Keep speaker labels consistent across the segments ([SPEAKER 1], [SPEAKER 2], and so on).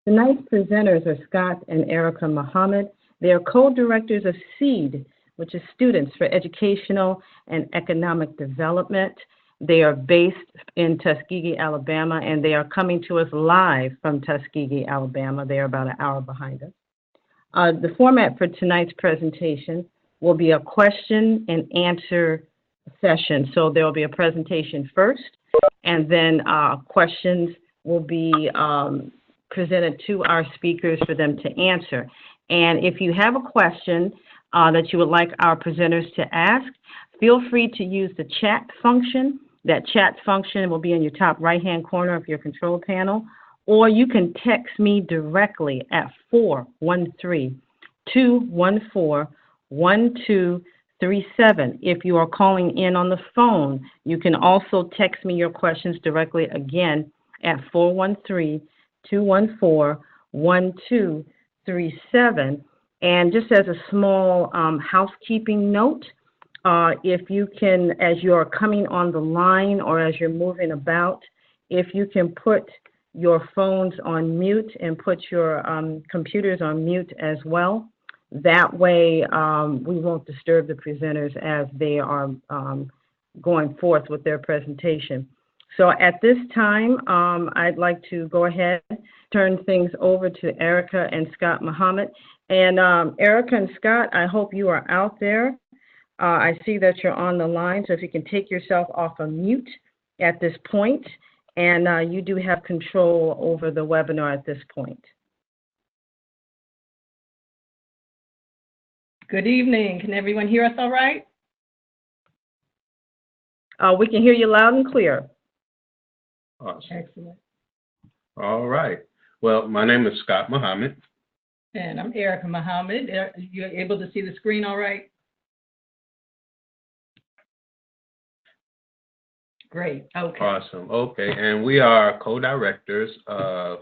[SPEAKER 1] Tonight's presenters are Scott and Erica Muhammad. They are co-directors of SEED, which is Students for Educational and Economic Development. They are based in Tuskegee, Alabama, and they are coming to us live from Tuskegee, Alabama. They are about an hour behind us. The format for tonight's presentation will be a question and answer session. So there will be a presentation first, and then questions will be presented to our speakers for them to answer. And if you have a question that you would like our presenters to ask, feel free to use the chat function. That chat function will be in your top right-hand corner of your control panel, or you can text me directly at 413-214-1237. If you are calling in on the phone, you can also text me your questions directly again at 413-214-1237. And just as a small housekeeping note, if you can, as you're coming on the line or as you're moving about, if you can put your phones on mute and put your computers on mute as well. That way we won't disturb the presenters as they are going forth with their presentation. So at this time, I'd like to go ahead, turn things over to Erica and Scott Muhammad. And Erica and Scott, I hope you are out there. I see that you're on the line, so if you can take yourself off of mute at this point, and you do have control over the webinar at this point.
[SPEAKER 2] Good evening. Can everyone hear us all right?
[SPEAKER 1] We can hear you loud and clear.
[SPEAKER 3] Awesome.
[SPEAKER 2] Excellent.
[SPEAKER 3] All right. Well, my name is Scott Muhammad.
[SPEAKER 2] And I'm Erica Muhammad. You're able to see the screen all right? Great. Okay.
[SPEAKER 3] Awesome. Okay. And we are co-directors of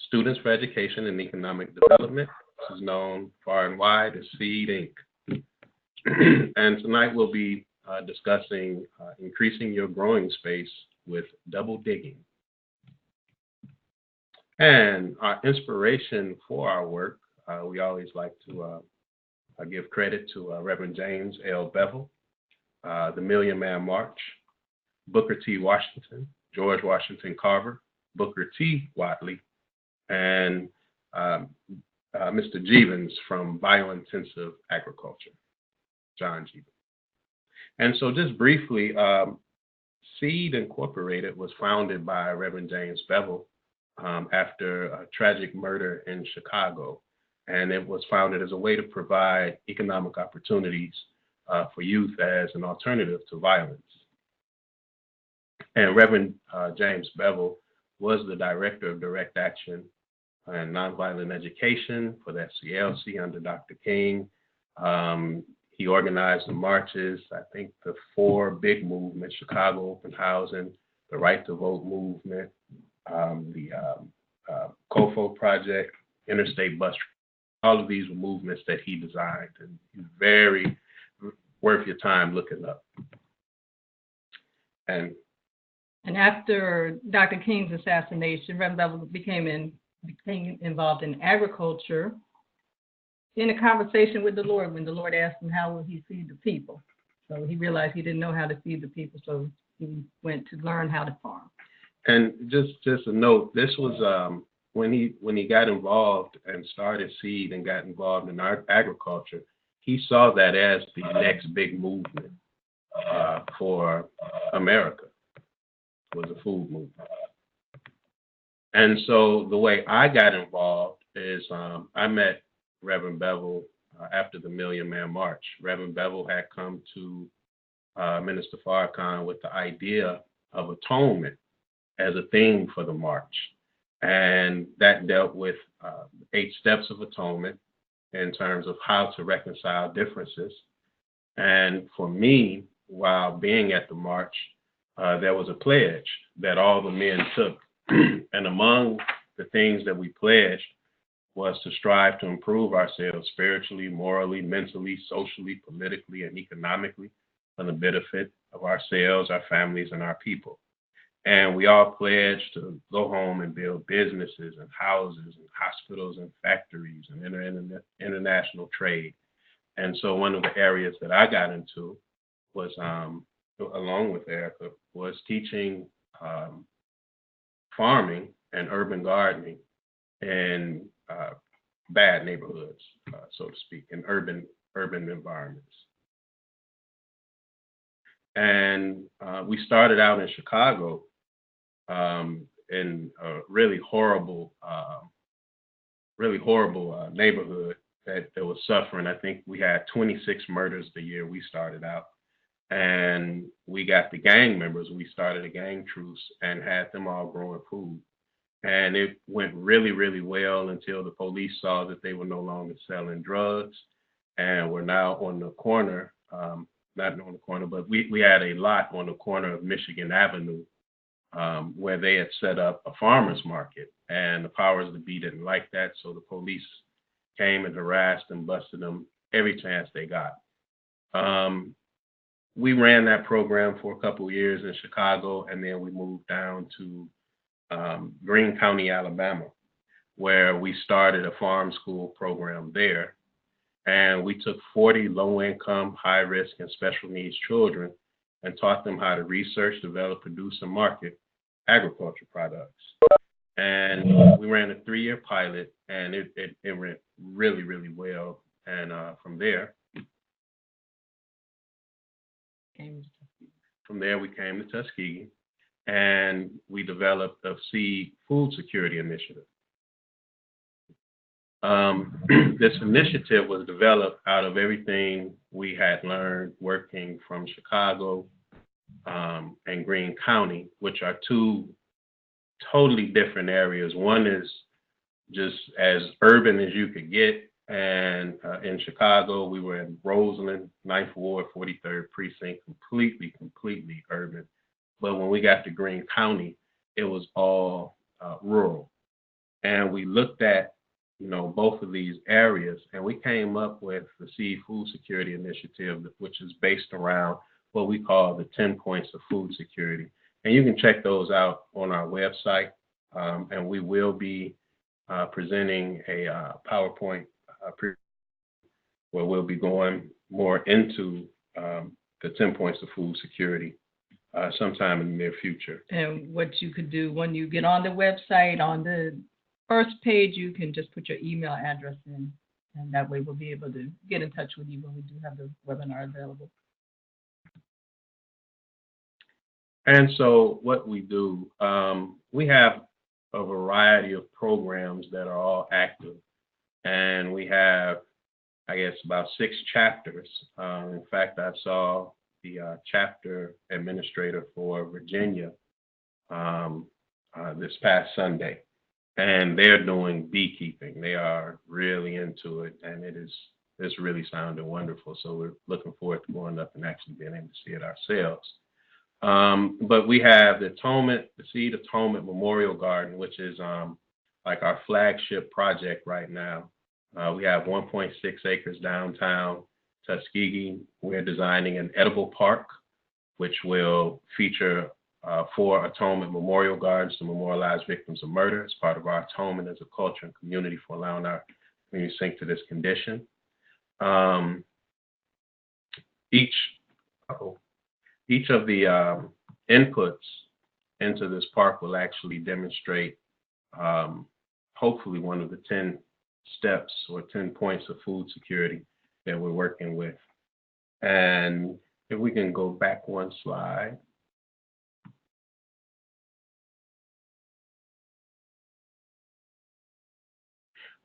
[SPEAKER 3] Students for Education and Economic Development. This is known far and wide as SEED, Inc. And tonight we'll be discussing increasing your growing space with double digging. And our inspiration for our work, we always like to give credit to Reverend James L. Bevel, the Million Man March, Booker T. Washington, George Washington Carver, Booker T. Watley, and Mr. Jeevens from Biointensive Agriculture, John Jeevens. And so just briefly, SEED Incorporated was founded by Reverend James Bevel after a tragic murder in Chicago. And it was founded as a way to provide economic opportunities for youth as an alternative to violence. And Reverend James Bevel was the director of direct action and nonviolent education for the FCLC under Dr. King. He organized the marches, I think the 4 big movements: Chicago Open Housing, the Right to Vote movement, the COFO Project, Interstate Bus. All of these were movements that he designed, and very worth your time looking up. And
[SPEAKER 2] after Dr. King's assassination, Reverend Bevel became involved in agriculture in a conversation with the Lord when the Lord asked him how will he feed the people. So he realized he didn't know how to feed the people, so he went to learn how to farm.
[SPEAKER 3] And just a note, this was when he got involved and started SEED and got involved in agriculture, he saw that as the next big movement for America, was a food movement. And so the way I got involved is I met Reverend Bevel after the Million Man March. Reverend Bevel had come to Minister Farrakhan with the idea of atonement as a theme for the march. And that dealt with 8 steps of atonement in terms of how to reconcile differences. And for me, while being at the march, there was a pledge that all the men took. And among the things that we pledged was to strive to improve ourselves spiritually, morally, mentally, socially, politically, and economically for the benefit of ourselves, our families, and our people. And we all pledged to go home and build businesses and houses and hospitals and factories and international trade. And so one of the areas that I got into was, along with Erica, was teaching farming and urban gardening in bad neighborhoods, so to speak, in urban environments. And we started out in Chicago in a really horrible neighborhood that was suffering. I think we had 26 murders the year we started out. And we got the gang members. We started a gang truce and had them all growing food. And it went really, really well until the police saw that they were no longer selling drugs. And we're now on the corner, not on the corner, but we had a lot on the corner of Michigan Avenue where they had set up a farmer's market. And the powers that be didn't like that. So the police came and harassed and busted them every chance they got. We ran that program for a couple of years in Chicago, and then we moved down to Greene County, Alabama, where we started a farm school program there. And we took 40 low-income, high-risk, and special needs children and taught them how to research, develop, produce, and market agriculture products. And we ran a 3-year pilot, and it went really, really well. And from there, we came to Tuskegee, and we developed a seed food security initiative. This initiative was developed out of everything we had learned working from Chicago and Greene County, which are two totally different areas. One is just as urban as you could get. And in Chicago, we were in Roseland, 9th Ward, 43rd Precinct, completely urban. But when we got to Greene County, it was all rural. And we looked at, both of these areas, and we came up with the Seed Food Security Initiative, which is based around what we call the 10 points of food security. And you can check those out on our website. And we will be presenting a PowerPoint where we'll be going more into the 10 points of food security sometime in the near future.
[SPEAKER 2] And what you could do when you get on the website, on the first page, you can just put your email address in, and that way we'll be able to get in touch with you when we do have the webinar available.
[SPEAKER 3] And so what we do, we have a variety of programs that are all active. And we have, I guess, about 6 chapters. In fact, I saw the chapter administrator for Virginia this past Sunday, and they're doing beekeeping. They are really into it, and it's really sounding wonderful. So we're looking forward to going up and actually being able to see it ourselves. But we have the Seed Atonement Memorial Garden, which is like our flagship project right now. We have 1.6 acres downtown Tuskegee. We're designing an edible park, which will feature 4 atonement memorial gardens to memorialize victims of murder as part of our atonement as a culture and community for allowing our community to sink to this condition. Each of the inputs into this park will actually demonstrate hopefully one of the 10 steps or 10 points of food security that we're working with. And if we can go back one slide.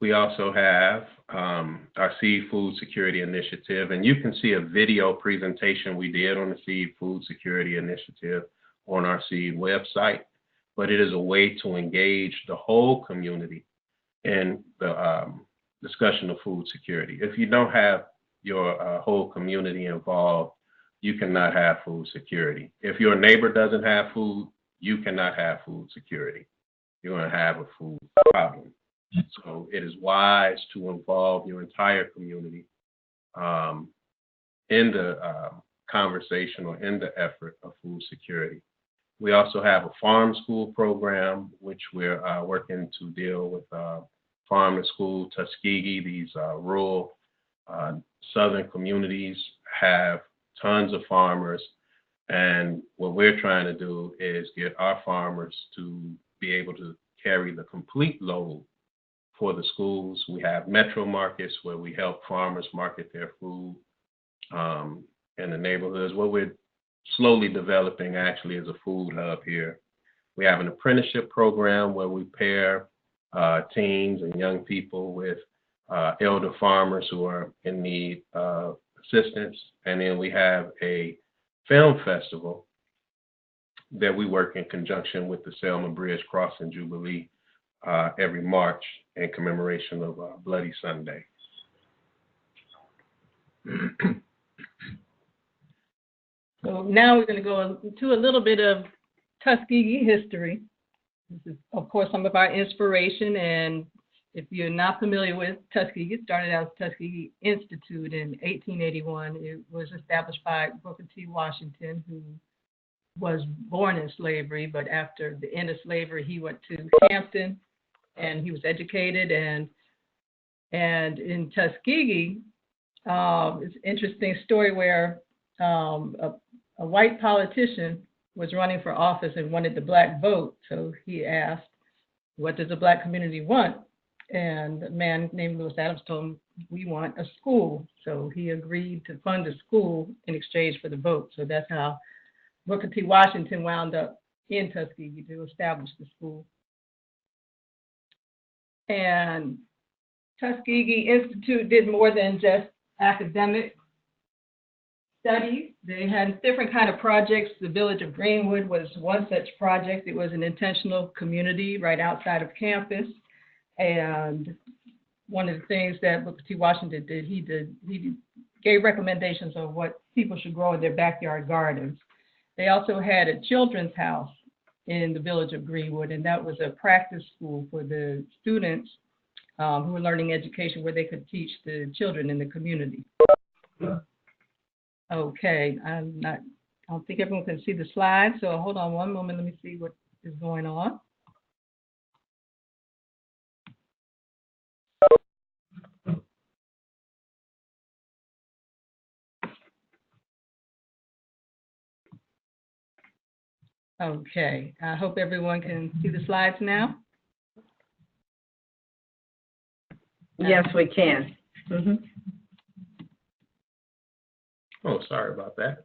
[SPEAKER 3] We also have our Seed Food Security Initiative, and you can see a video presentation we did on the Seed Food Security Initiative on our Seed website, but it is a way to engage the whole community in the discussion of food security. If you don't have your whole community involved, you cannot have food security. If your neighbor doesn't have food, you cannot have food security. You're going to have a food problem. So it is wise to involve your entire community in the conversation or in the effort of food security. We also have a farm school program, which we're working to deal with farm to school. Tuskegee, these rural southern communities have tons of farmers. And what we're trying to do is get our farmers to be able to carry the complete load for the schools. We have metro markets where we help farmers market their food in the neighborhoods. What we're slowly developing actually is a food hub here. We have an apprenticeship program where we pair teens and young people with elder farmers who are in need of assistance. And then we have a film festival that we work in conjunction with the Selma Bridge Crossing Jubilee every March in commemoration of Bloody Sunday.
[SPEAKER 2] So now we're going to go to a little bit of Tuskegee history. This is, of course, some of our inspiration. And if you're not familiar with Tuskegee, it started out as Tuskegee Institute in 1881. It was established by Booker T. Washington, who was born in slavery, but after the end of slavery, he went to Hampton and he was educated. And in Tuskegee, it's an interesting story where a white politician was running for office and wanted the black vote. So he asked, what does the black community want? And a man named Lewis Adams told him, we want a school. So he agreed to fund a school in exchange for the vote. So that's how Booker T. Washington wound up in Tuskegee to establish the school. And Tuskegee Institute did more than just academic studies. They had different kind of projects. The Village of Greenwood was one such project. It was an intentional community right outside of campus. And one of the things that Booker T. Washington did, he gave recommendations on what people should grow in their backyard gardens. They also had a children's house in the Village of Greenwood, and that was a practice school for the students who were learning education, where they could teach the children in the community. Okay, I don't think everyone can see the slide, so hold on one moment. Let me see what is going on. Okay, I hope everyone can see the slides now.
[SPEAKER 1] Yes, we can. Mm-hmm.
[SPEAKER 3] Oh, sorry about that.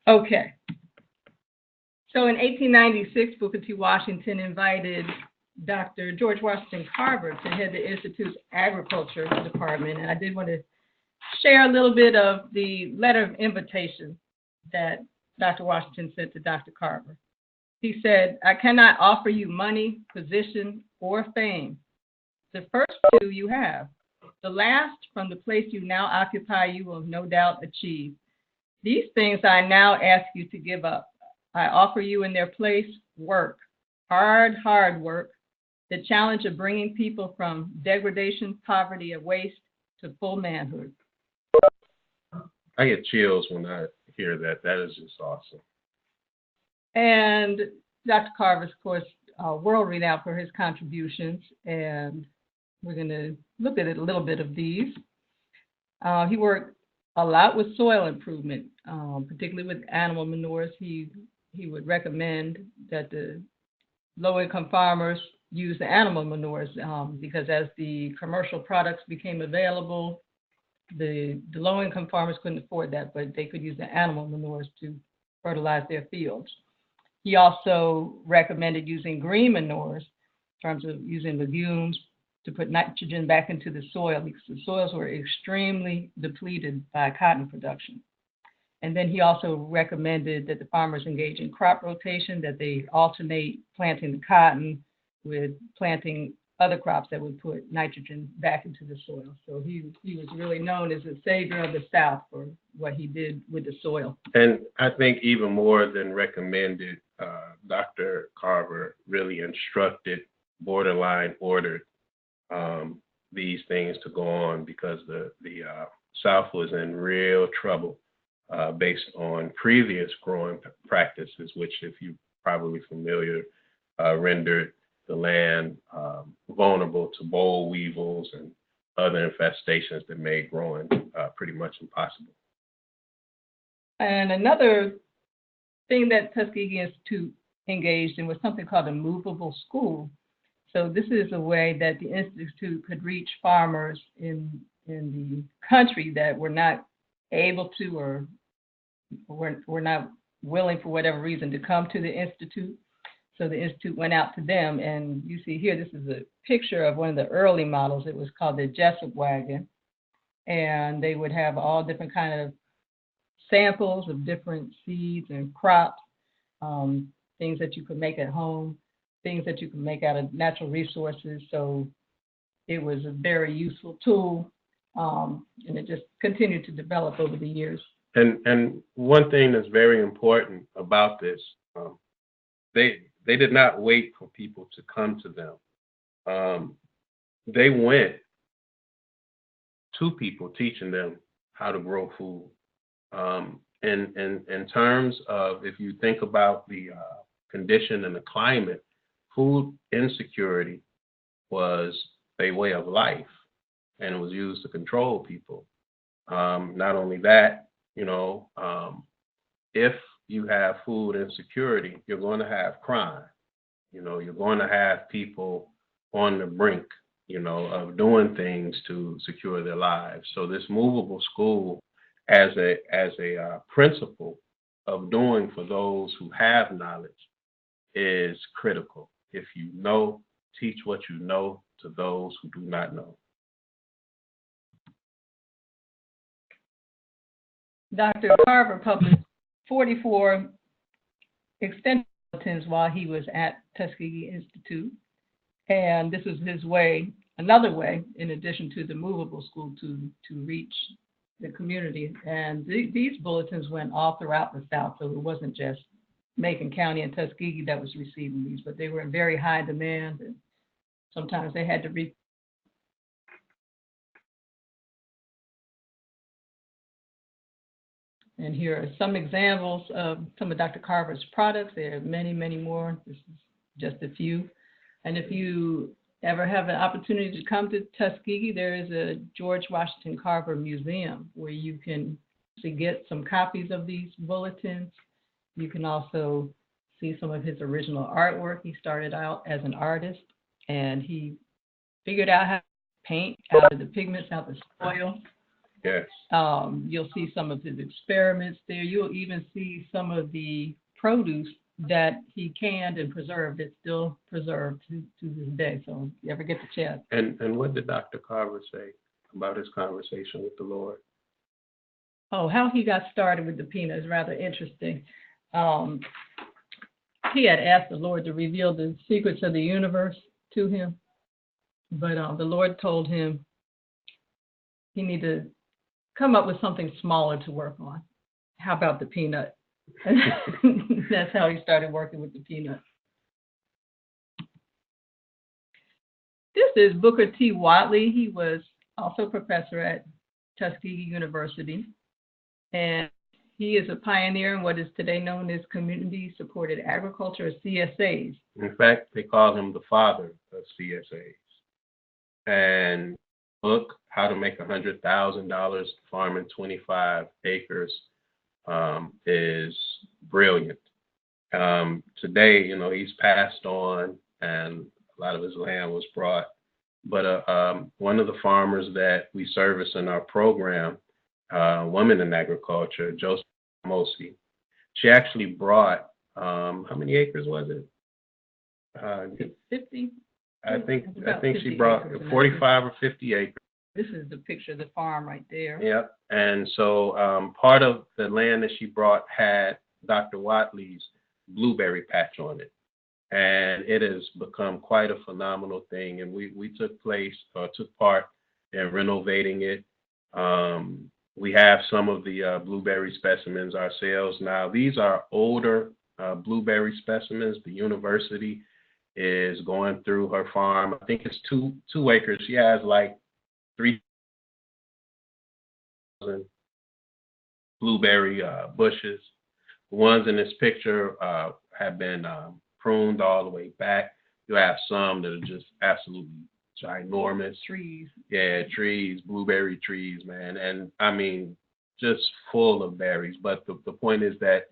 [SPEAKER 2] Okay. So in 1896, Booker T. Washington invited Dr. George Washington Carver to head the Institute's Agriculture Department. And I did want to share a little bit of the letter of invitation that Dr. Washington sent to Dr. Carver. He said, I cannot offer you money, position, or fame. The first two you have. The last, from the place you now occupy, you will no doubt achieve. These things I now ask you to give up. I offer you in their place work, hard work, the challenge of bringing people from degradation, poverty, and waste to full manhood.
[SPEAKER 3] I get chills when I hear that. That is just awesome.
[SPEAKER 2] And Dr. Carver is, of course, world renowned for his contributions, and we're going to look at a little bit of these. He worked a lot with soil improvement, particularly with animal manures. He would recommend that the low-income farmers use the animal manures because as the commercial products became available, the low-income farmers couldn't afford that, but they could use the animal manures to fertilize their fields. He also recommended using green manures in terms of using legumes to put nitrogen back into the soil because the soils were extremely depleted by cotton production. And then he also recommended that the farmers engage in crop rotation, that they alternate planting the cotton with planting other crops that would put nitrogen back into the soil. So he was really known as the savior of the South for what he did with the soil.
[SPEAKER 3] And I think even more than recommended, Dr. Carver really instructed, borderline ordered these things to go on because the South was in real trouble based on previous growing practices, which, if you're probably familiar, rendered the land vulnerable to boll weevils and other infestations that made growing pretty much impossible.
[SPEAKER 2] And another thing that Tuskegee Institute engaged in was something called a Movable School. So this is a way that the Institute could reach farmers in the country that were not able to or were not willing for whatever reason to come to the Institute. So the Institute went out to them, and you see here, this is a picture of one of the early models. It was called the Jessup wagon, and they would have all different kind of samples of different seeds and crops, things that you could make at home, things that you can make out of natural resources. So it was a very useful tool, and it just continued to develop over the years.
[SPEAKER 3] And one thing that's very important about this, they did not wait for people to come to them. They went to people teaching them how to grow food. In terms of, if you think about the condition and the climate, food insecurity was a way of life, and it was used to control people. Not only that, if you have food insecurity, you're going to have crime. You're going to have people on the brink, of doing things to secure their lives. So this movable school, as a principle of doing for those who have knowledge, is critical. If you know, teach what you know to those who do not know.
[SPEAKER 2] Dr. Carver published 44 extension bulletins while he was at Tuskegee Institute. And this was his way, another way, in addition to the movable school, to reach the community. And these bulletins went all throughout the South, so it wasn't just Macon County and Tuskegee that was receiving these, but they were in very high demand, and sometimes they had to reach. And here are some examples of some of Dr. Carver's products. There are many, many more. This is just a few. And if you ever have an opportunity to come to Tuskegee, there is a George Washington Carver Museum where you can get some copies of these bulletins. You can also see some of his original artwork. He started out as an artist, and he figured out how to paint out of the pigments, out of the soil.
[SPEAKER 3] Yes.
[SPEAKER 2] You'll see some of his experiments there. You'll even see some of the produce that he canned and preserved. It's still preserved to this day. So if you ever get the chance.
[SPEAKER 3] And what did Dr. Carver say about his conversation with the Lord?
[SPEAKER 2] Oh, how he got started with the peanut is rather interesting. He had asked the Lord to reveal the secrets of the universe to him, but the Lord told him he needed to come up with something smaller to work on. How about the peanut? That's how he started working with the peanut. This is Booker T. Watley. He was also a professor at Tuskegee University, and he is a pioneer in what is today known as community-supported agriculture, or CSAs.
[SPEAKER 3] In fact, they call him the father of CSAs. And book, How to Make $100,000 Farming 25 Acres, is brilliant. Today, he's passed on, and a lot of his land was brought. But one of the farmers that we service in our program, Women in Agriculture, Joseph Mosi, she actually brought, how many acres was it?
[SPEAKER 2] 50.
[SPEAKER 3] I think she brought 45 or 50 acres.
[SPEAKER 2] This is the picture of the farm right there.
[SPEAKER 3] Yep. And so part of the land that she brought had Dr. Watley's blueberry patch on it. And it has become quite a phenomenal thing. And we took part in renovating it. We have some of the blueberry specimens ourselves now. These are older blueberry specimens. The university is going through her farm. I think it's two acres. She has like 3,000 blueberry bushes. The ones in this picture have been pruned all the way back. You have some that are just absolutely ginormous.
[SPEAKER 2] Trees.
[SPEAKER 3] Yeah, trees, blueberry trees, man. And I mean, just full of berries. But the point is that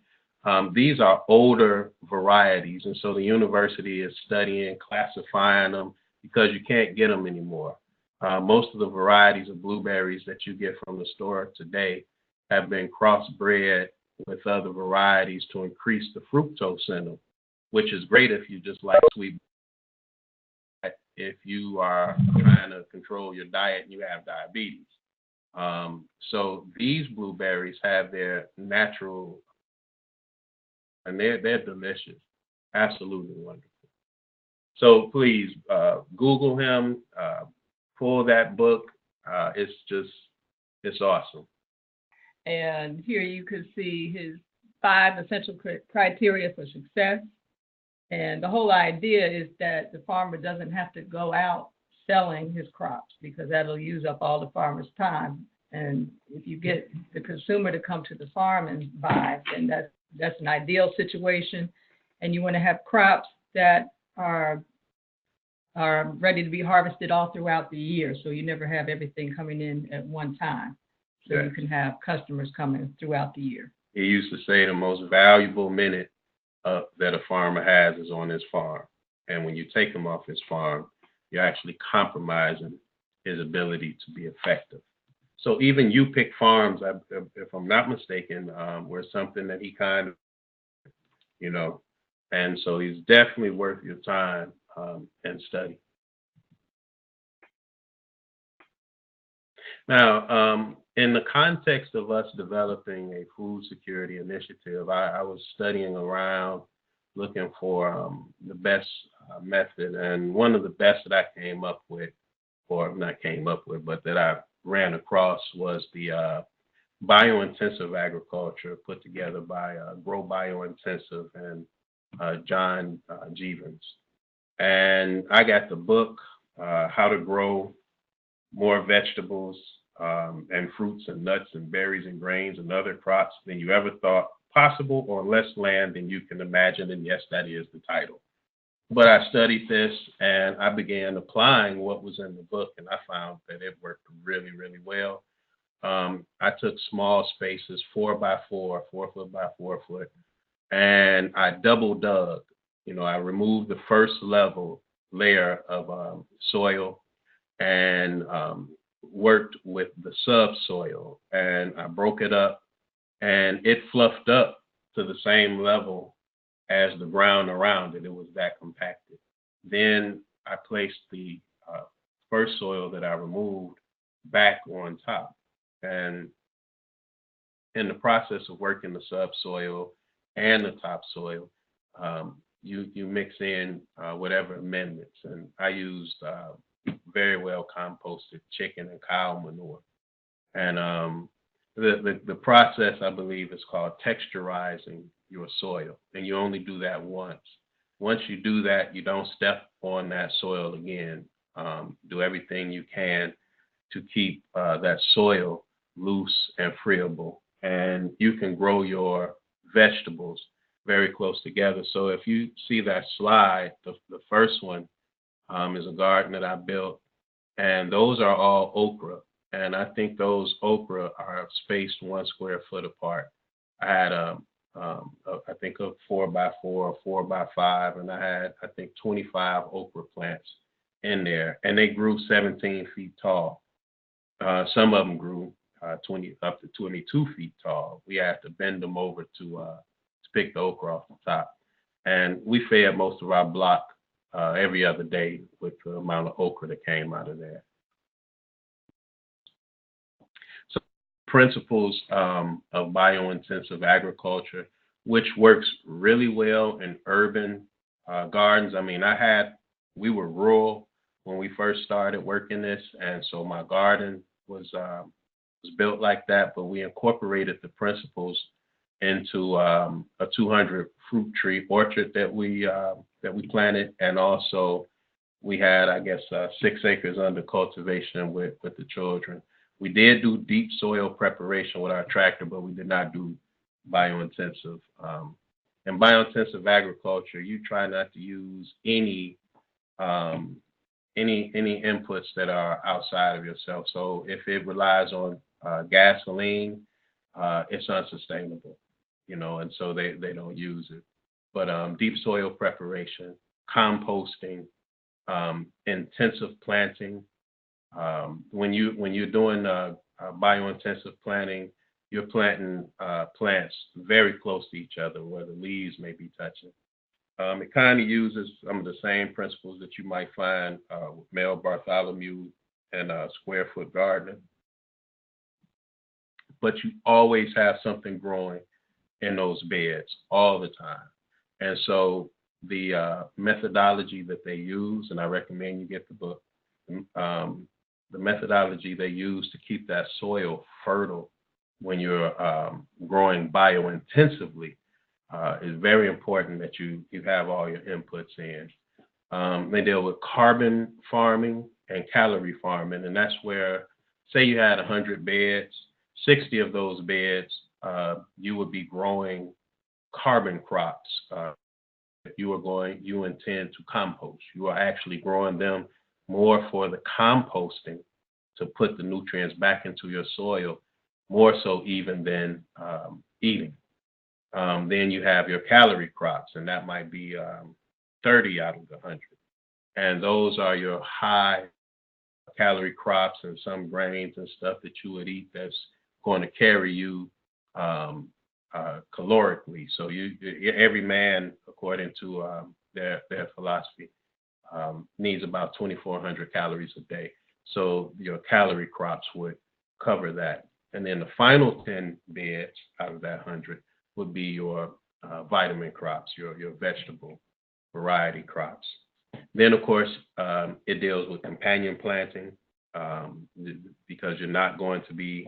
[SPEAKER 3] these are older varieties. And so the university is studying, classifying them because you can't get them anymore. Most of the varieties of blueberries that you get from the store today have been crossbred with other varieties to increase the fructose in them, which is great if you just like sweet. If you are trying to control your diet and you have diabetes. So these blueberries have their natural, and they're delicious, absolutely wonderful. So please Google him, pull that book. It's awesome.
[SPEAKER 2] And here you could see his 5 essential criteria for success. And the whole idea is that the farmer doesn't have to go out selling his crops because that'll use up all the farmer's time. And if you get the consumer to come to the farm and buy, then that's an ideal situation. And you want to have crops that are ready to be harvested all throughout the year, so you never have everything coming in at one time. So You can have customers coming throughout the year.
[SPEAKER 3] He used to say the most valuable minute that a farmer has is on his farm. And when you take him off his farm, you're actually compromising his ability to be effective. So even you pick farms, if I'm not mistaken, were something that he kind of, and so he's definitely worth your time and study. Now, in the context of us developing a food security initiative, I was studying around looking for the best method. And one of the best that I came up with, or not came up with, but that I ran across was the biointensive agriculture put together by Grow Biointensive and John Jeevans. And I got the book, How to Grow More Vegetables and Fruits and Nuts and Berries and Grains and Other Crops Than You Ever Thought Possible on Less Land Than You Can Imagine. And yes, that is the title. But I studied this and I began applying what was in the book, and I found that it worked really, really well. I took small spaces, 4 by 4, 4 foot by 4 foot, and I double dug. I removed the first layer of soil and worked with the subsoil, and I broke it up, and it fluffed up to the same level as the ground around it. It was that compacted. Then I placed the first soil that I removed back on top. And in the process of working the subsoil and the topsoil, you mix in whatever amendments. And I used very well composted chicken and cow manure. And the process, I believe, is called texturizing your soil. And you only do that once. Once you do that, you don't step on that soil again. Do everything you can to keep that soil loose and friable. And you can grow your vegetables very close together. So if you see that slide, the first one is a garden that I built, and those are all okra. And I think those okra are spaced 1 square foot apart. I had I think a 4 by 4 or 4 by 5, and I had, I think, 25 okra plants in there, and they grew 17 feet tall. Some of them grew up to 22 feet tall. We had to bend them over to pick the okra off the top, and we fed most of our block every other day with the amount of okra that came out of there. So principles of biointensive agriculture, which works really well in urban gardens. I mean, we were rural when we first started working this, and so my garden was built like that, but we incorporated the principles into a 200 fruit tree orchard that we that we planted, and also we had, I guess, 6 acres under cultivation with the children. We did do deep soil preparation with our tractor, but we did not do biointensive. In biointensive agriculture, you try not to use any inputs that are outside of yourself. So if it relies on gasoline, it's unsustainable, and so they don't use it. But deep soil preparation, composting, intensive planting. When you're doing biointensive planting, you're planting plants very close to each other where the leaves may be touching. It kind of uses some of the same principles that you might find with Mel Bartholomew and Square Foot Gardening. But you always have something growing in those beds all the time. And so the methodology that they use, and I recommend you get the book, the methodology they use to keep that soil fertile when you're growing biointensively is very important that you have all your inputs in. They deal with carbon farming and calorie farming, and that's where, say you had 100 beds, 60 of those beds, you would be growing carbon crops. You intend to compost. You are actually growing them more for the composting to put the nutrients back into your soil, more so even than eating. Then you have your calorie crops, and that might be 30 out of the 100. And those are your high calorie crops and some grains and stuff that you would eat that's going to carry you calorically. So every man, according to their philosophy, needs about 2,400 calories a day. So your calorie crops would cover that. And then the final 10 beds out of that 100 would be your vitamin crops, your vegetable variety crops. Then, of course, it deals with companion planting because you're not going to be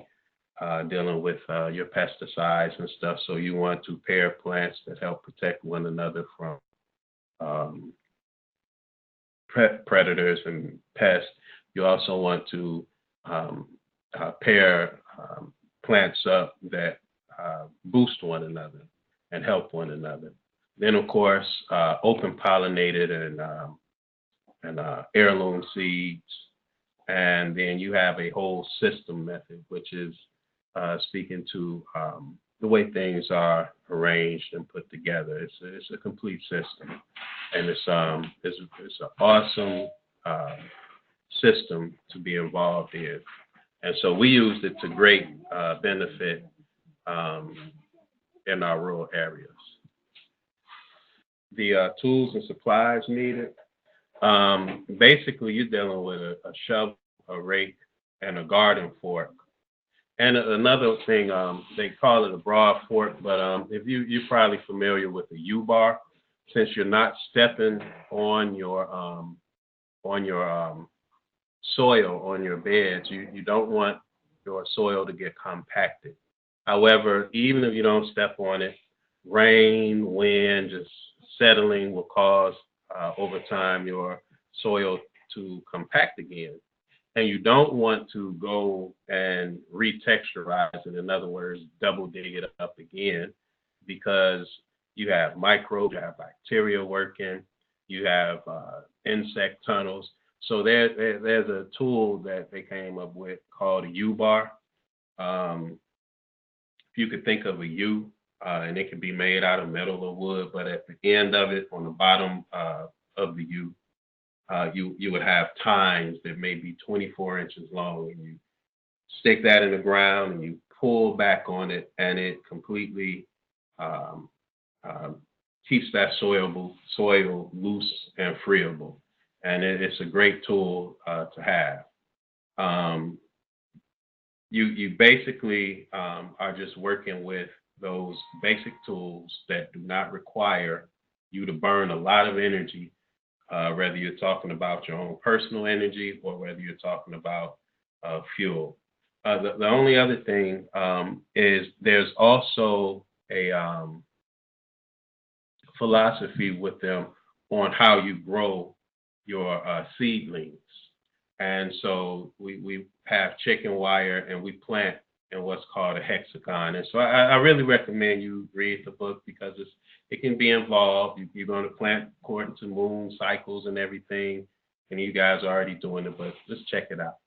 [SPEAKER 3] dealing with your pesticides and stuff. So you want to pair plants that help protect one another from predators and pests. You also want to pair plants up that boost one another and help one another. Then, of course, open pollinated and heirloom seeds. And then you have a whole system method, which is speaking to the way things are arranged and put together. It's a complete system, and it's an awesome system to be involved in. And so we used it to great benefit in our rural areas. The tools and supplies needed. Basically, you're dealing with a shovel, a rake, and a garden fork. And another thing, they call it a broad fork, but if you're probably familiar with the U-bar, since you're not stepping on your soil on your beds, you don't want your soil to get compacted. However, even if you don't step on it, rain, wind, just settling will cause over time your soil to compact again. And you don't want to go and retexturize it. In other words, double dig it up again, because you have microbes, you have bacteria working, you have insect tunnels. So there's a tool that they came up with called a U-bar. If you could think of a U, and it could be made out of metal or wood, but at the end of it, on the bottom of the U, you would have tines that may be 24 inches long, and you stick that in the ground and you pull back on it, and it completely keeps that soil loose and friable. And it's a great tool to have. You basically are just working with those basic tools that do not require you to burn a lot of energy, whether you're talking about your own personal energy or whether you're talking about fuel. The only other thing is there's also a philosophy with them on how you grow your seedlings. And so we have chicken wire and we plant in what's called a hexagon. And so I really recommend you read the book because it can be involved. You're going to plant according to moon cycles and everything. And you guys are already doing it, but just check it out.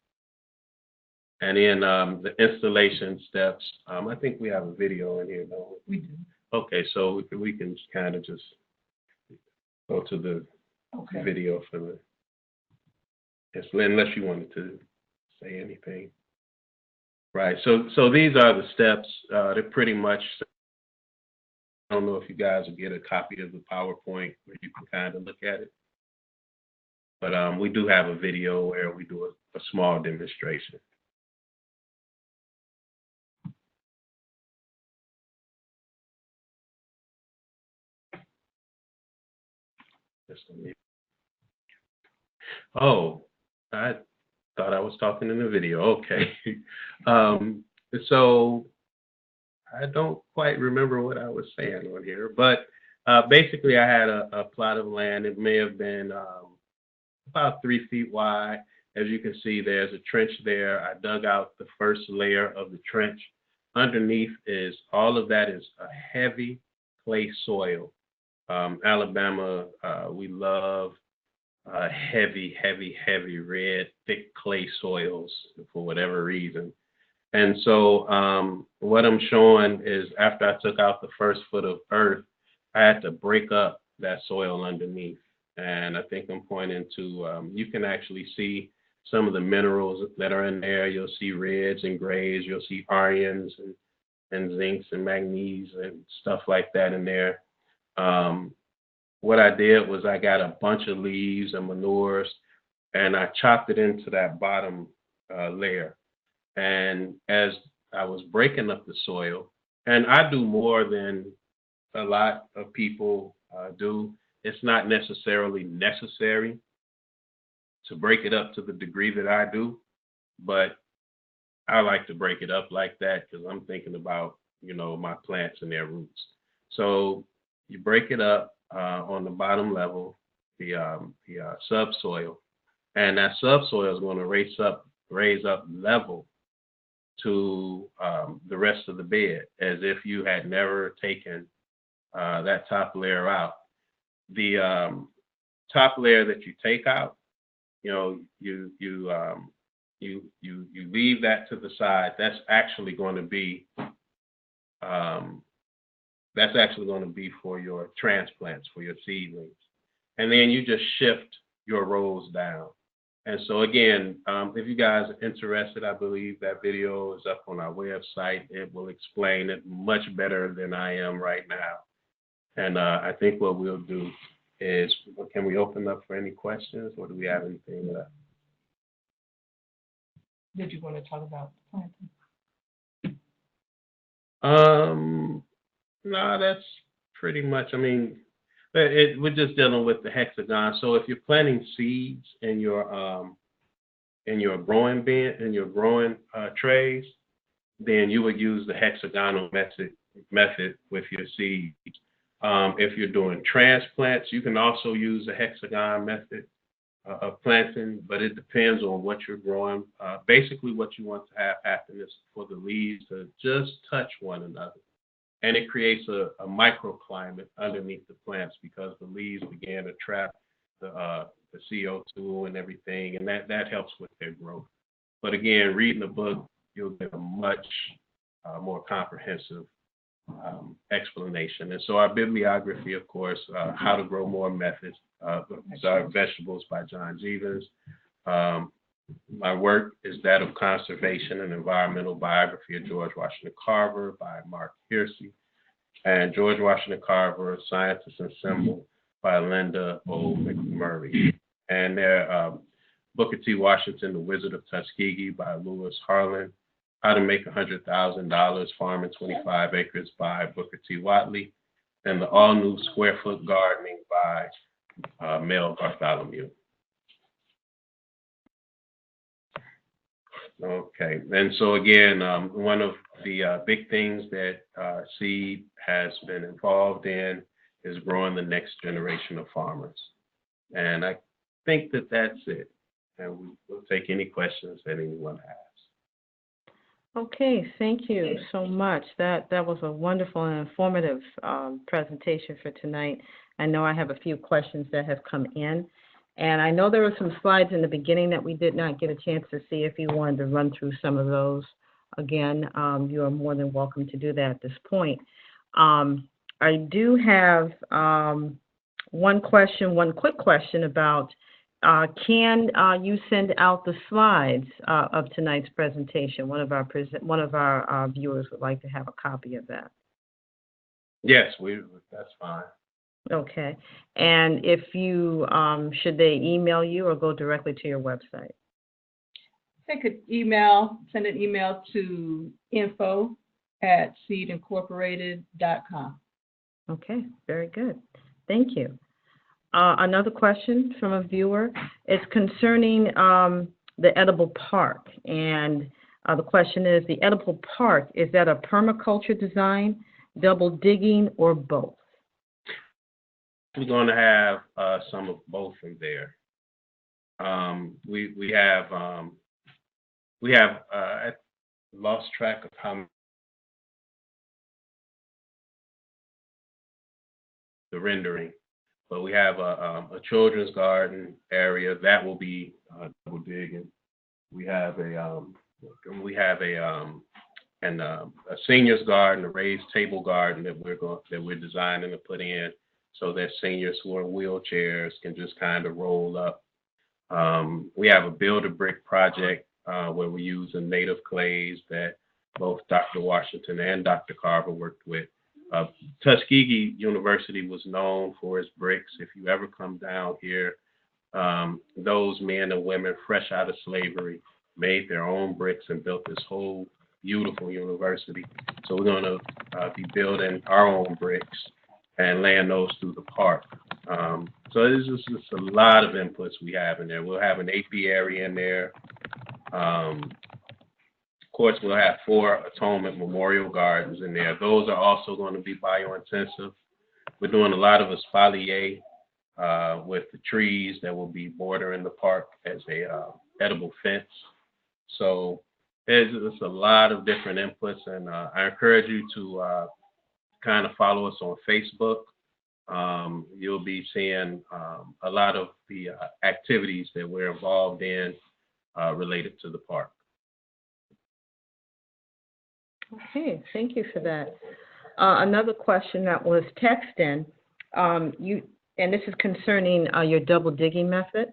[SPEAKER 3] And then the installation steps, I think we have a video in here, don't we?
[SPEAKER 2] We do.
[SPEAKER 3] Okay, so we can kind of just go to the video for the, unless you wanted to say anything. Right, so these are the steps. They're pretty much, I don't know if you guys will get a copy of the PowerPoint where you can kind of look at it. But we do have a video where we do a small demonstration. Oh, I thought I was talking in the video. Okay. So I don't quite remember what I was saying on here, but basically I had a plot of land. It may have been about 3 feet wide. As you can see, there's a trench there. I dug out the first layer of the trench. Underneath is all of that is a heavy clay soil. Alabama, we love heavy red, thick clay soils for whatever reason. And so what I'm showing is after I took out the first foot of earth, I had to break up that soil underneath. And I think I'm pointing to, you can actually see some of the minerals that are in there. You'll see reds and grays. You'll see ions and zincs and manganese and stuff like that in there. What I did was I got a bunch of leaves and manures, and I chopped it into that bottom layer. And as I was breaking up the soil, and I do more than a lot of people do, it's not necessarily necessary to break it up to the degree that I do, but I like to break it up like that because I'm thinking about, my plants and their roots. So you break it up on the bottom level, the subsoil, and that subsoil is going to raise up level to the rest of the bed, as if you had never taken that top layer out. The top layer that you take out, you leave that to the side. That's actually going to be for your transplants, for your seedlings. And then you just shift your rows down. And so again, if you guys are interested, I believe that video is up on our website. It will explain it much better than I am right now. And I think what we'll do is, can we open up for any questions, or do we have anything left?
[SPEAKER 2] Did you want to talk about planting?
[SPEAKER 3] No, that's pretty much, we're just dealing with the hexagon. So if you're planting seeds in your growing bin, in your growing trays, then you would use the hexagonal method with your seeds. If you're doing transplants, you can also use the hexagon method of planting, but it depends on what you're growing. Basically, what you want to have happen is for the leaves to just touch one another. And it creates a microclimate underneath the plants because the leaves begin to trap the CO2 and everything, and that helps with their growth. But again, reading the book, you'll get a much more comprehensive explanation. And so our bibliography, of course, How to Grow More Methods, Vegetables by John Jeevons. My work is that of Conservation and Environmental Biography of George Washington Carver by Mark Piercy, and George Washington Carver, Scientist and Symbol by Linda O. McMurray. And their Booker T. Washington, The Wizard of Tuskegee by Lewis Harlan, How to Make $100,000 Farming 25 Acres by Booker T. Watley, and the all-new Square Foot Gardening by Mel Bartholomew. Okay, and so again, one of the big things that SEED has been involved in is growing the next generation of farmers. And I think that that's it. And we'll take any questions that anyone has.
[SPEAKER 1] Okay, thank you so much. That was a wonderful and informative presentation for tonight. I know I have a few questions that have come in, and I know there were some slides in the beginning that we did not get a chance to see. If you wanted to run through some of those again, you are more than welcome to do that at this point. I do have one quick question about can you send out the slides of tonight's presentation? One of our viewers would like to have a copy of that.
[SPEAKER 3] Yes, that's fine.
[SPEAKER 1] Okay. And if you should they email you or go directly to your website?
[SPEAKER 2] They could send an email to info@seedincorporated.com.
[SPEAKER 1] Okay, very good. Thank you. Another question from a viewer is concerning the edible park. And the question is, the edible park, is that a permaculture design, double digging, or both?
[SPEAKER 3] We're going to have some of both in there. We have I lost track of how many the rendering. But we have a children's garden area that will be double digging. We have a seniors garden, a raised table garden that we're designing to put in, so that seniors who are in wheelchairs can just kind of roll up. We have a build-a-brick project where we're using native clays that both Dr. Washington and Dr. Carver worked with. Tuskegee University was known for its bricks. If you ever come down here, those men and women fresh out of slavery made their own bricks and built this whole beautiful university. So we're going to be building our own bricks and laying those through the park. So there's just a lot of inputs we have in there. We'll have an apiary in there. Of course, we'll have 4 Atonement Memorial Gardens in there. Those are also going to be biointensive. We're doing a lot of espalier with the trees that will be bordering the park as a edible fence. So there's a lot of different inputs, and I encourage you to kind of follow us on Facebook. You'll be seeing a lot of the activities that we're involved in related to the park.
[SPEAKER 1] Okay, thank you for that. Another question that was texted in, and this is concerning your double digging method.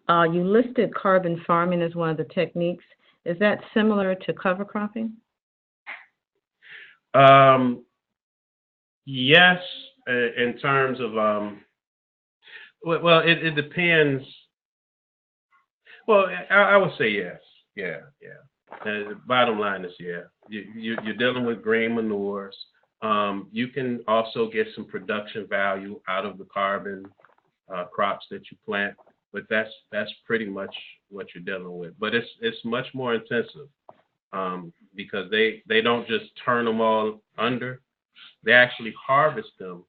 [SPEAKER 1] You listed carbon farming as one of the techniques. Is that similar to cover cropping?
[SPEAKER 3] Yes, in terms of, well, it depends. Well, I would say yes. Yeah. The bottom line is, yeah, you're dealing with green manures. You can also get some production value out of the carbon crops that you plant, but that's pretty much what you're dealing with. But it's much more intensive because they don't just turn them all under. They actually harvest them,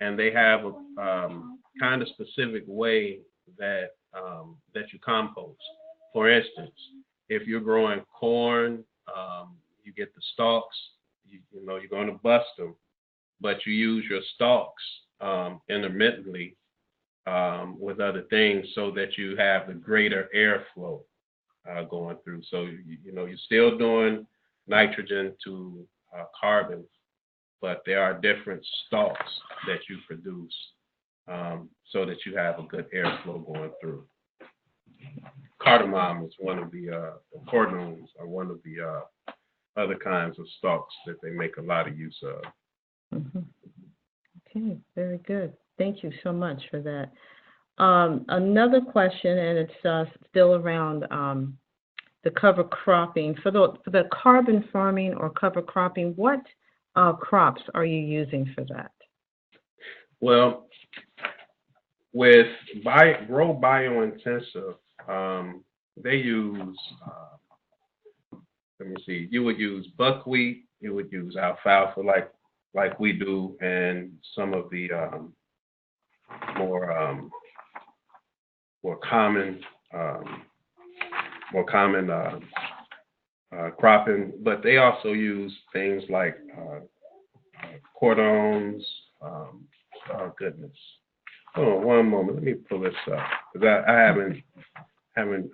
[SPEAKER 3] and they have a kind of specific way that you compost. For instance, if you're growing corn, you get the stalks. You know you're going to bust them, but you use your stalks intermittently with other things so that you have the greater airflow going through. So you're still doing nitrogen to carbon, but there are different stalks that you produce so that you have a good airflow going through. Cardamom is one of the cordones are one of the other kinds of stalks that they make a lot of use of.
[SPEAKER 1] Mm-hmm. Okay, very good. Thank you so much for that. Another question, and it's still around the cover cropping. For the carbon farming or cover cropping, what crops are you using for that?
[SPEAKER 3] Well, with grow biointensive, they use, let me see, you would use buckwheat, you would use alfalfa like we do, and some of the more more common cropping, but they also use things like cordons. Oh goodness! Oh, one moment. Let me pull this up because I haven't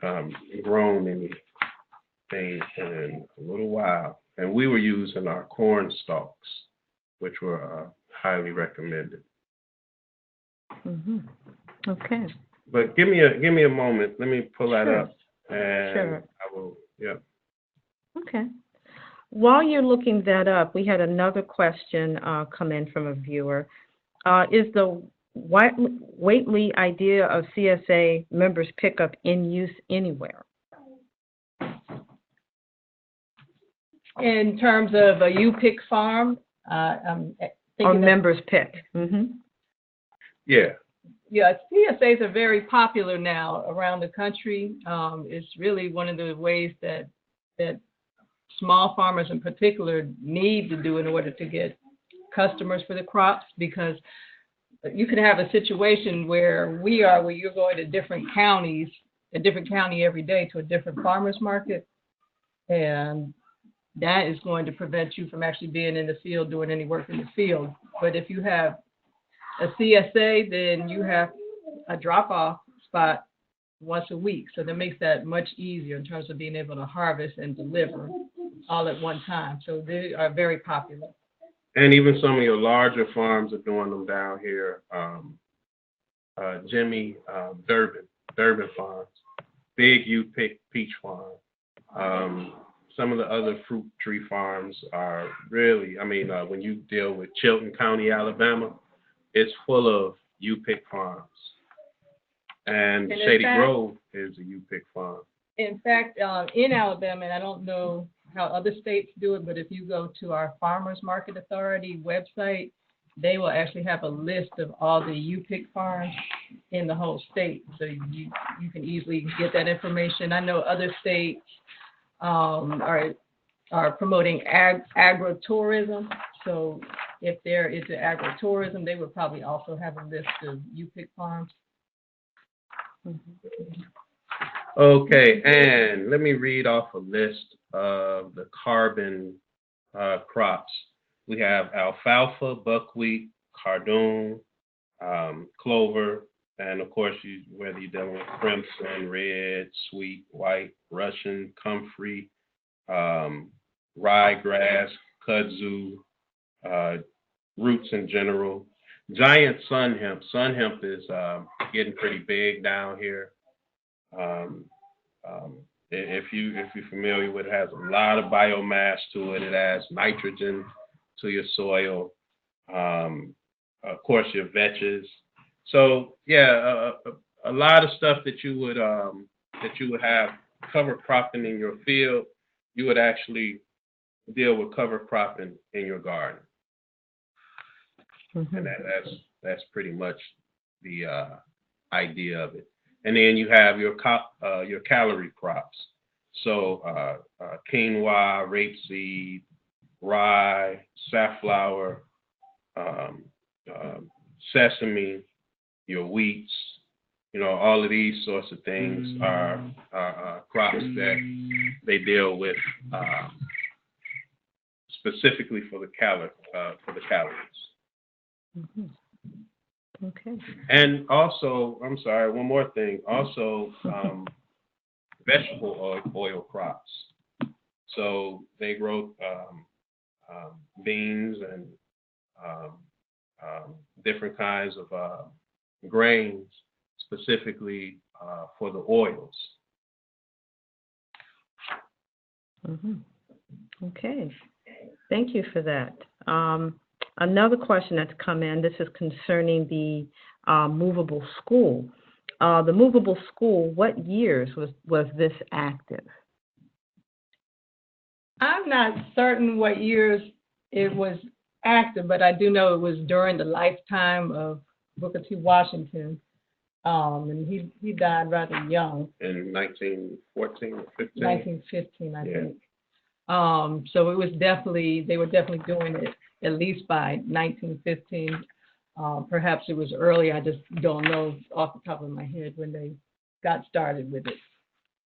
[SPEAKER 3] grown anything in a little while, and we were using our corn stalks, which were highly recommended.
[SPEAKER 1] Mm-hmm. Okay.
[SPEAKER 3] But give me a moment. Let me pull that
[SPEAKER 1] Sure.
[SPEAKER 3] up, and
[SPEAKER 1] Sure.
[SPEAKER 3] I will. Yep.
[SPEAKER 1] Okay. While you're looking that up, we had another question come in from a viewer. Is the Watley idea of CSA members pickup in use anywhere?
[SPEAKER 2] In terms of a U-Pick farm, I'm
[SPEAKER 1] Or
[SPEAKER 2] thinking
[SPEAKER 1] members pick? Mm-hmm.
[SPEAKER 3] Yeah.
[SPEAKER 2] Yeah, CSAs are very popular now around the country. It's really one of the ways that small farmers in particular need to do in order to get customers for the crops, because you could have a situation where you're going to different counties, a different county every day to a different farmer's market, and that is going to prevent you from actually being in the field doing any work in the field. But if you have a CSA, then you have a drop-off spot once a week. So that makes that much easier in terms of being able to harvest and deliver all at one time. So they are very popular.
[SPEAKER 3] And even some of your larger farms are doing them down here. Jimmy, Durbin Farms, big U-Pick peach farm. Some of the other fruit tree farms are really, when you deal with Chilton County, Alabama, it's full of U-Pick farms. And Shady Grove is a U-Pick farm.
[SPEAKER 2] In fact, in Alabama, and I don't know how other states do it, but if you go to our Farmers Market Authority website, they will actually have a list of all the U-Pick farms in the whole state. So you can easily get that information. I know other states are promoting agritourism. So if they're into agritourism, they would probably also have a list of U-Pick farms.
[SPEAKER 3] Okay, and let me read off a list of the carbon crops. We have alfalfa, buckwheat, cardoon, clover, and of course, whether you're dealing with crimson, red, sweet, white, Russian, comfrey, ryegrass, kudzu, roots in general. Giant sun hemp. Sun hemp is getting pretty big down here. If you're familiar with it, has a lot of biomass to it. It adds nitrogen to your soil. Of course, your vetches. So yeah, a lot of stuff that you would have cover cropping in your field, you would actually deal with cover cropping in your garden. Mm-hmm. And that's pretty much the idea of it. And then you have your calorie crops. So quinoa, rapeseed, rye, safflower, sesame, your wheats, all of these sorts of things are crops that they deal with specifically for the calories.
[SPEAKER 1] Mm-hmm. Okay.
[SPEAKER 3] And also, I'm sorry, one more thing. Also, vegetable oil crops. So they grow beans and different kinds of grains, specifically for the oils.
[SPEAKER 1] Mm-hmm. Okay. Thank you for that. Another question that's come in, this is concerning the Movable School. The Movable School, what years was this active?
[SPEAKER 2] I'm not certain what years it was active, but I do know it was during the lifetime of Booker T. Washington, and he died rather young.
[SPEAKER 3] In 1914 or 15?
[SPEAKER 2] 1915, I think. So it was they were definitely doing it at least by 1915. Perhaps it was early. I just don't know off the top of my head when they got started with it.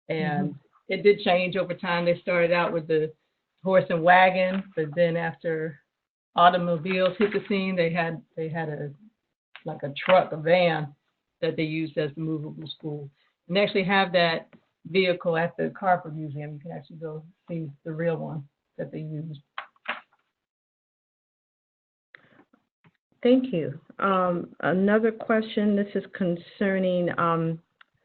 [SPEAKER 2] And it did change over time. They started out with the horse and wagon, but then after automobiles hit the scene, they had a truck, a van that they used as the movable school. And they actually have that vehicle at the Carver Museum. You can actually go see the real one that they used.
[SPEAKER 1] Thank you. Another question, this is concerning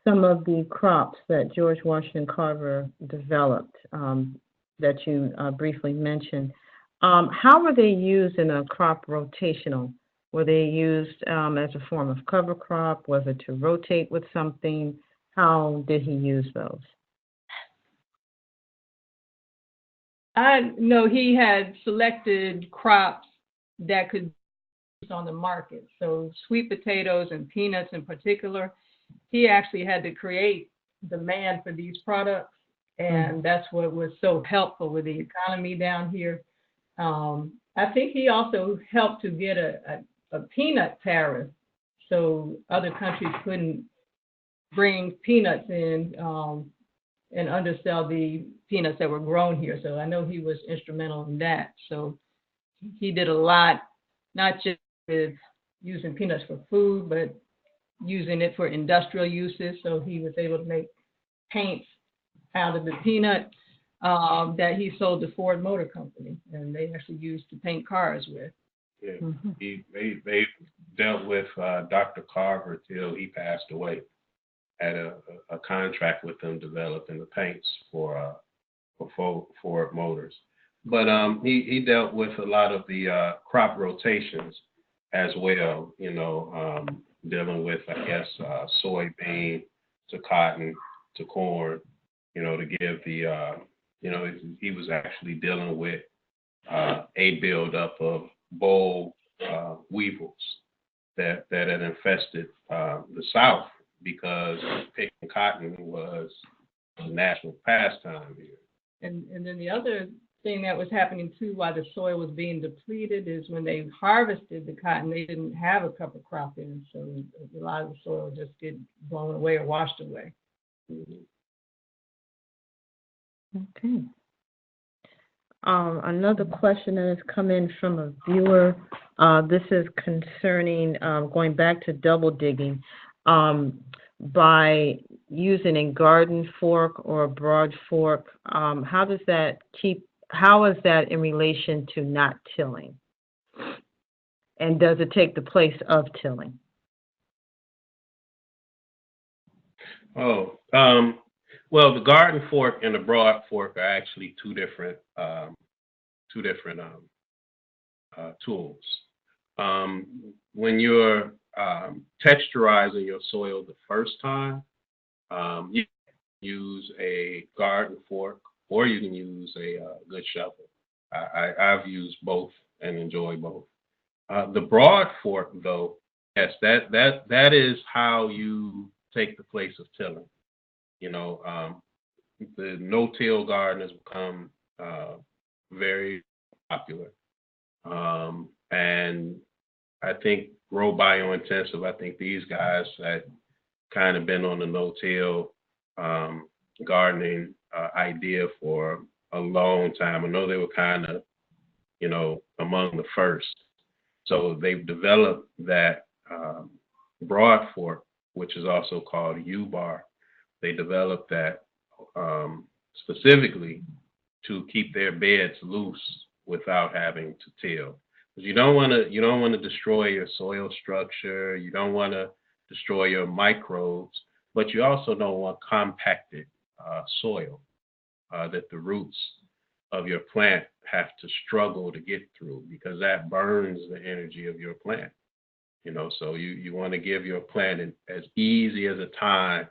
[SPEAKER 1] some of the crops that George Washington Carver developed that you briefly mentioned. How were they used in a crop rotational? Were they used as a form of cover crop? Was it to rotate with something? How did he use those?
[SPEAKER 2] I know he had selected crops that could be used on the market. So sweet potatoes and peanuts in particular, he actually had to create demand for these products. And that's what was so helpful with the economy down here. I think he also helped to get a peanut tariff, so other countries couldn't bring peanuts in and undersell the peanuts that were grown here. So I know he was instrumental in that. So he did a lot, not just with using peanuts for food, but using it for industrial uses. So he was able to make paints out of the peanut that he sold to Ford Motor Company, and they actually used to paint cars with.
[SPEAKER 3] Yeah, they dealt with Dr. Carver till he passed away. Had a contract with them developing the paints for Ford Motors. But he dealt with a lot of the crop rotations as well, dealing with, I guess, soybean to cotton to corn, to give the, he was actually dealing with a buildup of boll weevils that had infested the South, because picking cotton was a national pastime here.
[SPEAKER 2] And then the other thing that was happening too while the soil was being depleted is when they harvested the cotton, they didn't have a cover crop in, so a lot of the soil just get blown away or washed away.
[SPEAKER 1] Okay. Another question that has come in from a viewer. This is concerning going back to double digging. By using a garden fork or a broad fork, how is that in relation to not tilling? And does it take the place of tilling?
[SPEAKER 3] Well, the garden fork and the broad fork are actually two different tools. When you're texturizing your soil the first time, you can use a garden fork, or you can use a good shovel. I've used both and enjoy both. The broad fork, though, yes, that is how you take the place of tilling. The no-till garden has become very popular, and I think grow biointensive. I think these guys had kind of been on the no-till gardening idea for a long time. I know they were kind of, among the first. So they've developed that broad fork, which is also called U-bar. They developed that specifically to keep their beds loose without having to till. You don't want to destroy your soil structure. You don't want to destroy your microbes, but you also don't want compacted soil that the roots of your plant have to struggle to get through, because that burns the energy of your plant. So you want to give your plant as easy as a time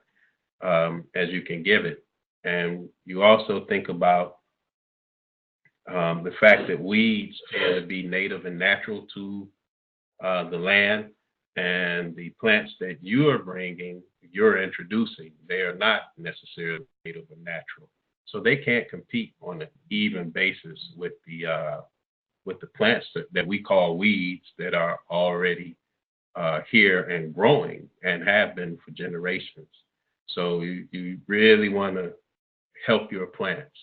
[SPEAKER 3] as you can give it. And you also think about the fact that weeds tend to be native and natural to the land, and the plants that you're introducing, they are not necessarily native and natural. So they can't compete on an even basis with the plants that we call weeds that are already here and growing and have been for generations. So you really want to help your plants,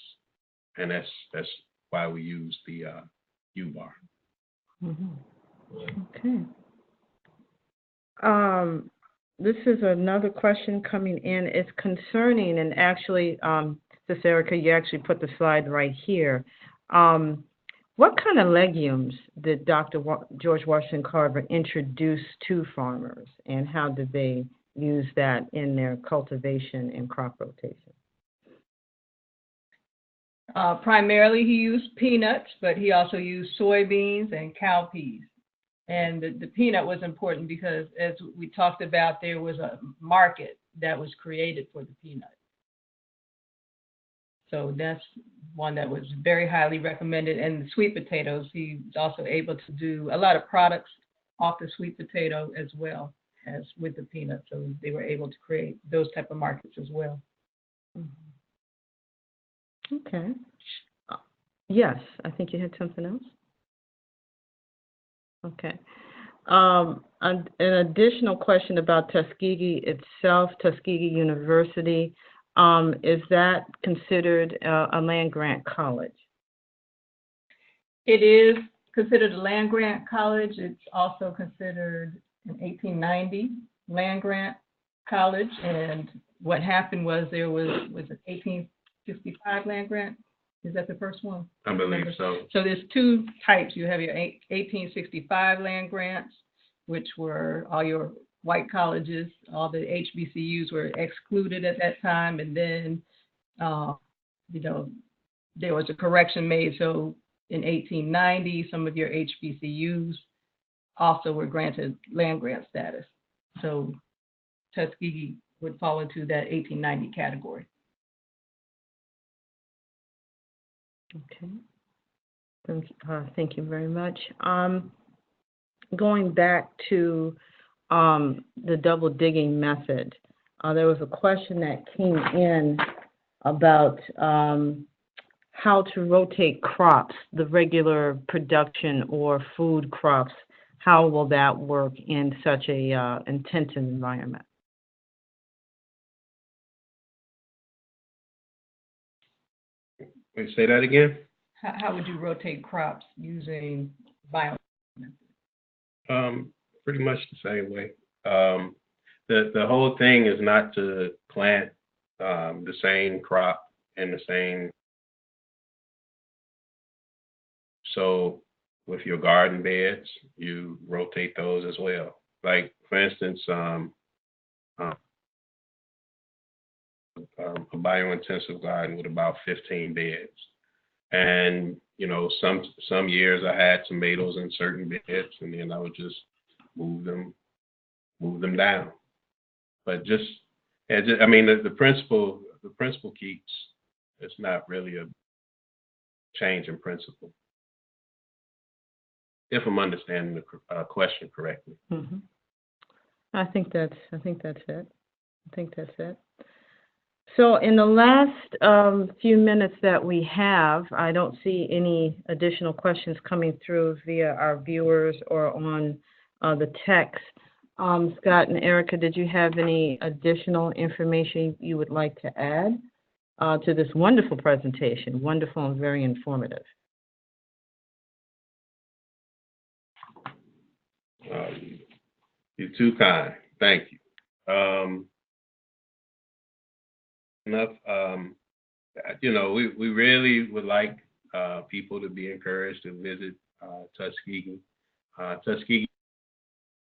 [SPEAKER 3] and that's why we use the U-bar.
[SPEAKER 1] Okay. This is another question coming in. It's concerning, and actually, Sis Erica, you actually put the slide right here. What kind of legumes did Dr. George Washington Carver introduce to farmers, and how did they use that in their cultivation and crop rotation?
[SPEAKER 2] Primarily, he used peanuts, but he also used soybeans and cowpeas. And the peanut was important because, as we talked about, there was a market that was created for the peanut. So that's one that was very highly recommended. And the sweet potatoes, he was also able to do a lot of products off the sweet potato as well as with the peanut. So they were able to create those type of markets as well.
[SPEAKER 1] Okay. Yes, I think you had something else. Okay. An additional question about Tuskegee itself, Tuskegee University. Is that considered a land-grant college?
[SPEAKER 2] It is considered a land-grant college. It's also considered an 1890 land-grant college. And what happened was there was an 1865 land-grant. Is that the first one?
[SPEAKER 3] I believe so.
[SPEAKER 2] So there's two types. You have your 1865 land grants, which were all your white colleges. All the HBCUs were excluded at that time. And then, there was a correction made. So in 1890, some of your HBCUs also were granted land grant status. So Tuskegee would fall into that 1890 category.
[SPEAKER 1] Okay. Thank you very much. Going back to the double digging method, there was a question that came in about how to rotate crops, the regular production or food crops. How will that work in such a intensive environment?
[SPEAKER 3] Wait, say that again?
[SPEAKER 2] How would you rotate crops using bio?
[SPEAKER 3] Pretty much the same way. The whole thing is not to plant the same crop in the same. So with your garden beds, you rotate those as well. Like, for instance, a bio-intensive garden with about 15 beds. And, some years I had tomatoes in certain beds, and then I would just move them down. But the principle keeps. It's not really a change in principle, if I'm understanding the question correctly.
[SPEAKER 1] Mm-hmm. I think that's it. So in the last few minutes that we have, I don't see any additional questions coming through via our viewers or on the text. Scott and Erica, did you have any additional information you would like to add to this wonderful presentation? Wonderful and very informative.
[SPEAKER 3] You're too kind. Thank you. We really would like people to be encouraged to visit Tuskegee. Tuskegee is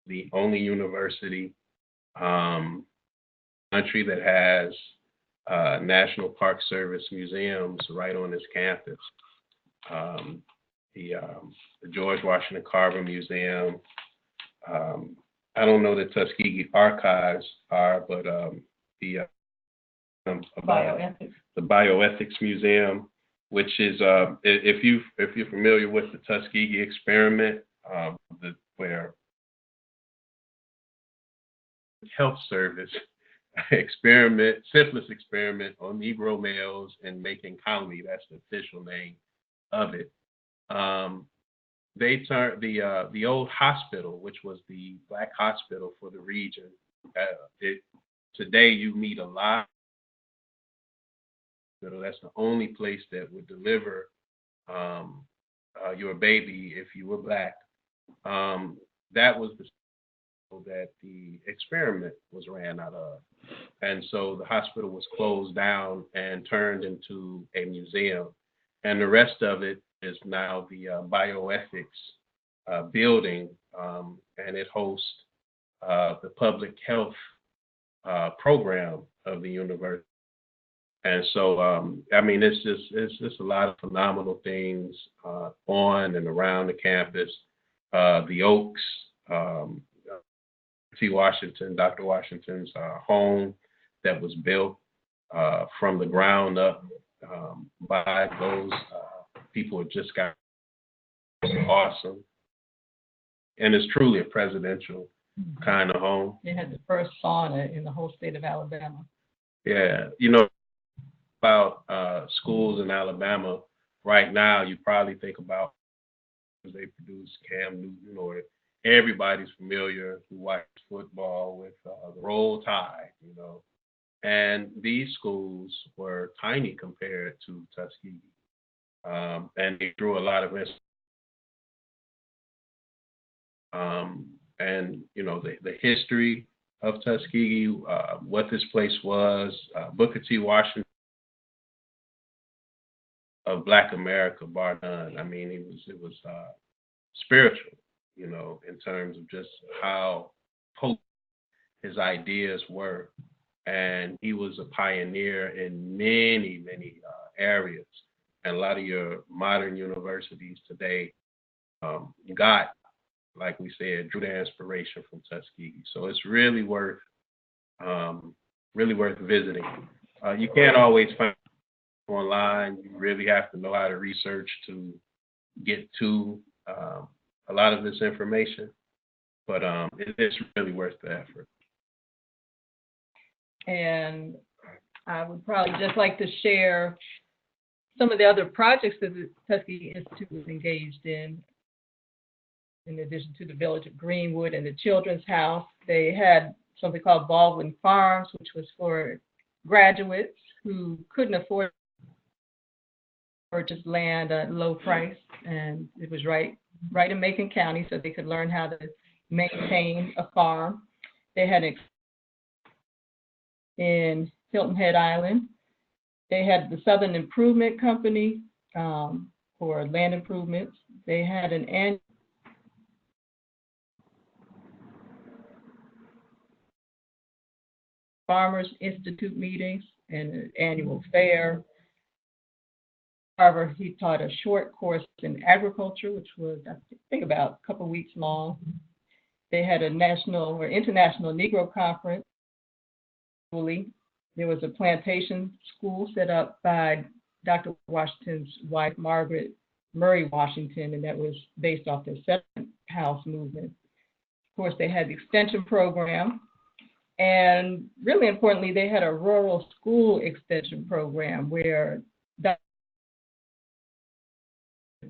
[SPEAKER 3] the only university country that has National Park Service museums right on its campus. The George Washington Carver Museum. I don't know the Tuskegee archives are, but the Bioethics Museum, which is if you're familiar with the Tuskegee experiment, where Health Service syphilis experiment on Negro males in Macon County. That's the official name of it. They turned the old hospital, which was the black hospital for the region. Today, you meet a lot. That's the only place that would deliver your baby if you were Black. That was the that the experiment was ran out of. And so the hospital was closed down and turned into a museum. And the rest of it is now the bioethics building, and it hosts the public health program of the university. And so, I mean, it's just a lot of phenomenal things on and around the campus. The Oaks, Dr. Washington's home that was built from the ground up by those people who just got awesome. And it's truly a presidential kind of home.
[SPEAKER 2] They had the first sauna in the whole state of Alabama.
[SPEAKER 3] Yeah, about schools in Alabama right now, you probably think about they produce Cam Newton, or everybody's familiar who watches football with the Roll Tide, And these schools were tiny compared to Tuskegee, and they drew a lot of and the history of Tuskegee, what this place was. Booker T. Washington of Black America, bar none. I mean, it was spiritual, in terms of just how potent his ideas were. And he was a pioneer in many, many areas. And a lot of your modern universities today got, like we said, drew their inspiration from Tuskegee. So it's really worth visiting. You can't always find it online. You really have to know how to research to get to a lot of this information. But it's really worth the effort.
[SPEAKER 2] And I would probably just like to share some of the other projects that the Tuskegee Institute was engaged in addition to the Village of Greenwood and the Children's House. They had something called Baldwin Farms, which was for graduates who couldn't afford to purchase land at low price, and it was right in Macon County, so they could learn how to maintain a farm. They had in Hilton Head Island. They had the Southern Improvement Company for land improvements. They had an annual Farmers Institute meetings and an annual fair. Carver, he taught a short course in agriculture, which was, I think, about a couple of weeks long. They had a national or international Negro conference. There was a plantation school set up by Dr. Washington's wife, Margaret Murray Washington, and that was based off the Seventh House movement. Of course, they had the extension program, and really importantly, they had a rural school extension program where the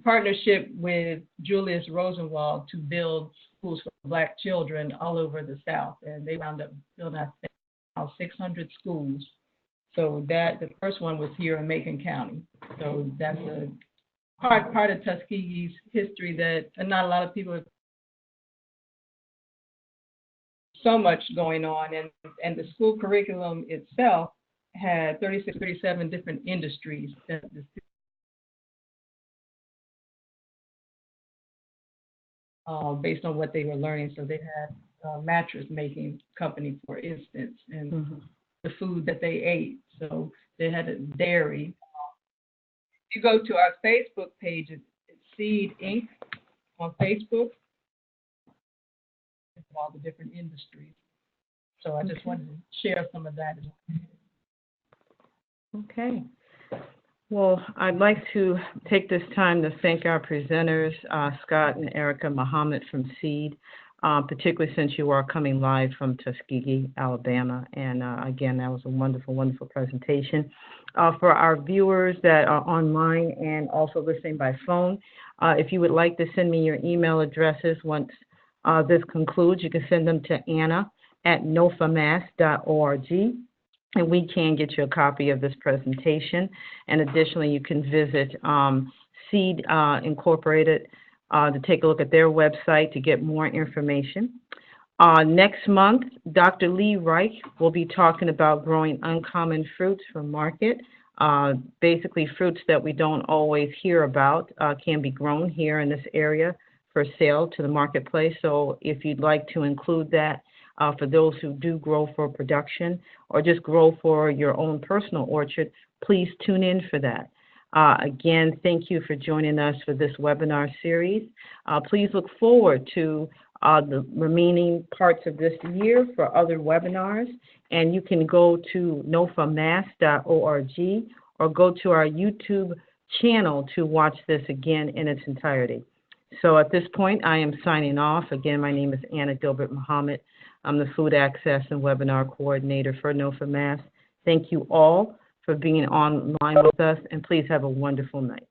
[SPEAKER 2] partnership with Julius Rosenwald to build schools for Black children all over the South, and they wound up building 600 schools. So that the first one was here in Macon County. So that's a part of Tuskegee's history that not a lot of people have. So much going on, and the school curriculum itself had 37 different industries that the based on what they were learning. So they had a mattress making company, for instance, and the food that they ate. So they had a dairy. If you go to our Facebook page, it's Seed Inc. on Facebook. It's all the different industries. So I just wanted to share some of that as well.
[SPEAKER 1] Okay. Well, I'd like to take this time to thank our presenters, Scott and Erica Muhammad from SEED, particularly since you are coming live from Tuskegee, Alabama. And again, that was a wonderful, wonderful presentation. For our viewers that are online and also listening by phone, if you would like to send me your email addresses once this concludes, you can send them to Anna at nofamass.org, and we can get you a copy of this presentation. And additionally, you can visit Seed Incorporated to take a look at their website to get more information. Next month, Dr. Lee Reich will be talking about growing uncommon fruits for market. Basically, fruits that we don't always hear about can be grown here in this area for sale to the marketplace. So if you'd like to include that for those who do grow for production or just grow for your own personal orchard, please tune in for that. Again, thank you for joining us for this webinar series. Please look forward to the remaining parts of this year for other webinars, and you can go to nofamass.org or go to our YouTube channel to watch this again in its entirety. So at this point, I am signing off. Again, my name is Anna Gilbert Muhammad. I'm the Food Access and Webinar Coordinator for NOFAMAS. Thank you all for being online with us, and please have a wonderful night.